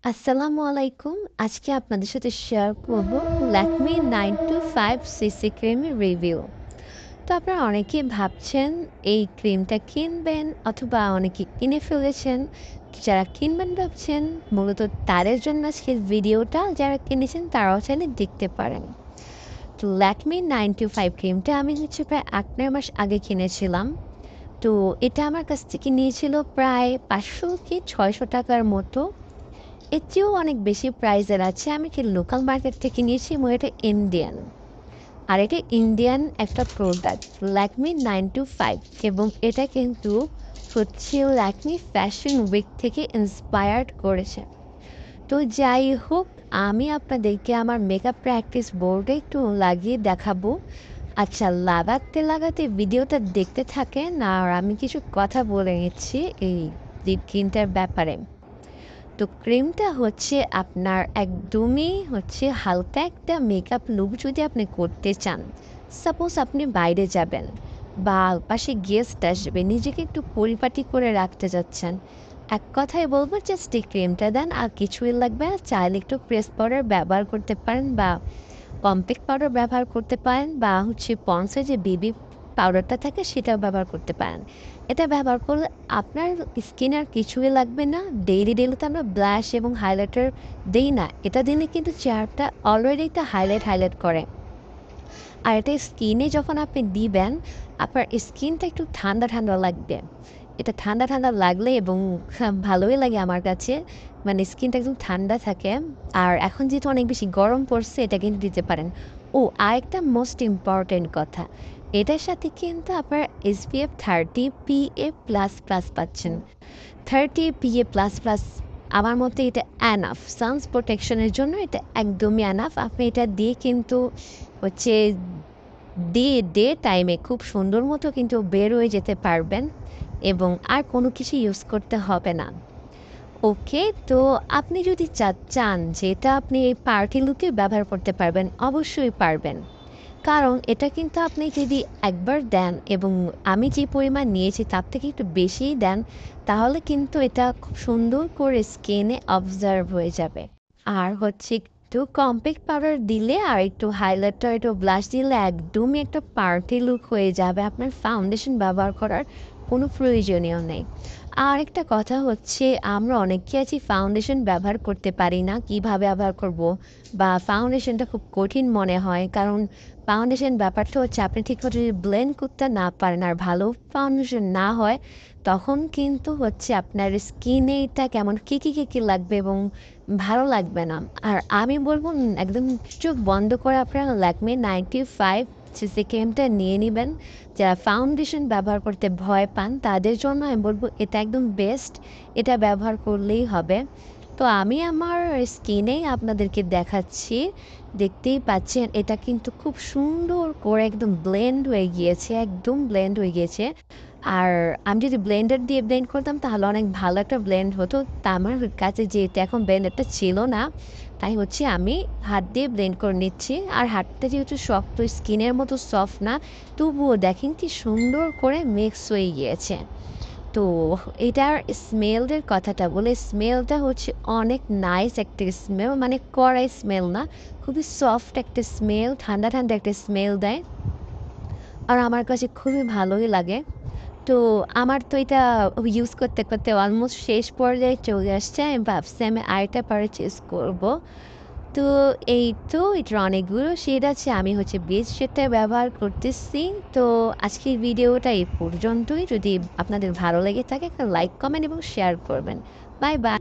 আসসালামু আলাইকুম। আজকে আপনাদের সাথে শেয়ার করব ল্যাকমি 925 সিসি ক্রিমের রিভিউ। তো আপনারা অনেকেই ভাবছেন এই ক্রিমটা কিনবেন অথবা অনেকে কিনে ফেলেছেন। যারা কিনবেন ভাবছেন মূলত তাদের জন্য আজকের ভিডিওটা, যারা কিনেছেন তারাও চাইলে দেখতে পারেন। তো ল্যাকমি 925 ক্রিমটা আমি প্রায় ৮-৯ মাস আগে কিনেছিলাম। তো এটা আমার কাছ থেকে নিয়েছিল প্রায় ৫০০ কি ৬০০ টাকার মতো। এর চেয়েও অনেক বেশি প্রাইজের আছে। আমি কি লোকাল মার্কেট থেকে নিয়েছি এবং এটা ইন্ডিয়ান। আর এটা ইন্ডিয়ান একটা প্রোডাক্ট ল্যাকমি 925, এবং এটা কিন্তু হচ্ছে ল্যাকমি ফ্যাশন উইক থেকে ইন্সপায়ার্ড করেছে। তো যাই হোক, আমি আপনাদেরকে আমার মেকআপ প্র্যাকটিস বোর্ডে একটু লাগিয়ে দেখাবো। আচ্ছা, লাগাতে লাগাতে ভিডিওটা দেখতে থাকেন আর আমি কিছু কথা বলে নিচ্ছি এই লিপ ক্রিমটার ব্যাপারে। তো ক্রিমটা হচ্ছে আপনার একদমই হচ্ছে হালকা একটা মেকআপ লুক যদি আপনি করতে চান। সাপোজ আপনি বাইরে যাবেন বা পাশে গেস্ট আসবে, নিজেকে একটু পরিপাটি করে রাখতে যাচ্ছেন, এক কথায় বলবো জাস্ট এই ক্রিমটা দেন, আর কিছুই লাগবে না। চাইলে একটু প্রেস পাউডার ব্যবহার করতে পারেন বা কম্প্যাক্ট পাউডার ব্যবহার করতে পারেন বা হচ্ছে পন্সের যে বেবি পাউডারটা থাকে সেটাও ব্যবহার করতে পারেন। এটা ব্যবহার করলে আপনার স্কিন আর কিছুই লাগবে না। ডেইলি তো আমরা ব্লাশ এবং হাইলাইটার দেই না, এটা দিলে কিন্তু চেহারাটা অলরেডি একটা হাইলাইট করে। আর এটা স্কিনে যখন আপনি দিবেন, আপনার স্কিনটা একটু ঠান্ডা ঠান্ডা লাগবে। এটা ঠান্ডা ঠান্ডা লাগলে এবং ভালোই লাগে আমার কাছে, মানে স্কিনটা একদম ঠান্ডা থাকে। আর এখন যেহেতু অনেক বেশি গরম পড়ছে, এটা কিন্তু দিতে পারেন। ও, আরেকটা মোস্ট ইম্পর্টেন্ট কথা, এটার সাথে কিন্তু আপনার SPF 30 PA প্লাস প্লাস পাচ্ছেন। 30 PA প্লাস প্লাস আমার মতে এটা অ্যানাফ সানস প্রোটেকশনের জন্য। এটা একদমই অ্যানাফ। আপনি এটা দিয়ে কিন্তু হচ্ছে ডে ডে টাইমে খুব সুন্দর মতো কিন্তু বের হয়ে যেতে পারবেন এবং আর কোনো কিছু ইউজ করতে হবে না। ওকে, তো আপনি যদি চান যে এটা আপনি এই পার্টি লুকে ব্যবহার করতে পারবেন, অবশ্যই পারবেন। কারণ এটা কিন্তু আপনি যদি একবার দেন এবং আমি যে পরিমাণ নিয়েছি তার থেকে একটু বেশিই দেন, তাহলে কিন্তু এটা খুব সুন্দর করে স্কিনে অবজার্ভ হয়ে যাবে। আর হচ্ছে একটু কম্প্যাক্ট পাউডার দিলে আর একটু হাইলাইটার, একটু ব্লাশ দিলে একদমই একটা পার্টি লুক হয়ে যাবে। আপনার ফাউন্ডেশন ব্যবহার করার কোনো প্রয়োজনীয় নেই। আর একটা কথা হচ্ছে, আমরা অনেকে আছি ফাউন্ডেশন ব্যবহার করতে পারি না, কিভাবে ব্যবহার করব, বা ফাউন্ডেশনটা খুব কঠিন মনে হয়। কারণ ফাউন্ডেশন ব্যাপারটা হচ্ছে আপনি ঠিকমতো যদি ব্লেন্ড করতে না পারেন আর ভালো ফাউন্ডেশন না হয়, তখন কিন্তু হচ্ছে আপনার স্কিনে এটা কেমন কি লাগবে এবং ভালো লাগবে না। আর আমি বলব একদম চোখ বন্ধ করে আপনারা ল্যাকমে 95 সিসি ক্রিমটা নিয়ে নিবেন। যারা ফাউন্ডেশন ব্যবহার করতে ভয় পান তাদের জন্য আমি বলব এটা একদম বেস্ট। এটা ব্যবহার করলেই হবে। তো আমি আমার স্কিনেই আপনাদেরকে দেখাচ্ছি। দেখতেই পাচ্ছেন এটা কিন্তু খুব সুন্দর করে একদম ব্লেন্ড হয়ে গিয়েছে, একদম ব্লেন্ড হয়ে গিয়েছে। আর আমি যদি ব্লেন্ডার দিয়ে ব্লেন্ড করতাম তাহলে অনেক ভালো একটা ব্লেন্ড হতো। তা আমার কাছে যেহেতু এখন ব্লেন্ডারটা ছিল না, তাই হচ্ছে আমি হাত দিয়ে ব্লেন্ড করে নিচ্ছি। আর হাতটা যেহেতু শক্ত, স্কিনের মতো সফট না, তবুও দেখেন কি সুন্দর করে মিক্স হয়ে গিয়েছে। তো এটার স্মেলের কথাটা বলে, স্মেলটা হচ্ছে অনেক নাইস একটা স্মেল, মানে কড়াই স্মেল না, খুবই সফট একটা স্মেল, ঠান্ডা ঠান্ডা একটা স্মেল দেয়। আর আমার কাছে খুবই ভালোই লাগে। তো আমার তো এটা ইউজ করতে করতে অলমোস্ট শেষ পর্যায়ে চলে আসছে। আমি ভাবছি আমি আরেকটা পারচেজ করব। তো এই তো এটার অনেকগুলো শেড আছে, আমি হচ্ছে বেস্ট শেডটা ব্যবহার করতেছি। তো আজকের ভিডিওটা এই পর্যন্তই। যদি আপনাদের ভালো লেগে থাকে একটা লাইক, কমেন্ট এবং শেয়ার করবেন। Bye bye.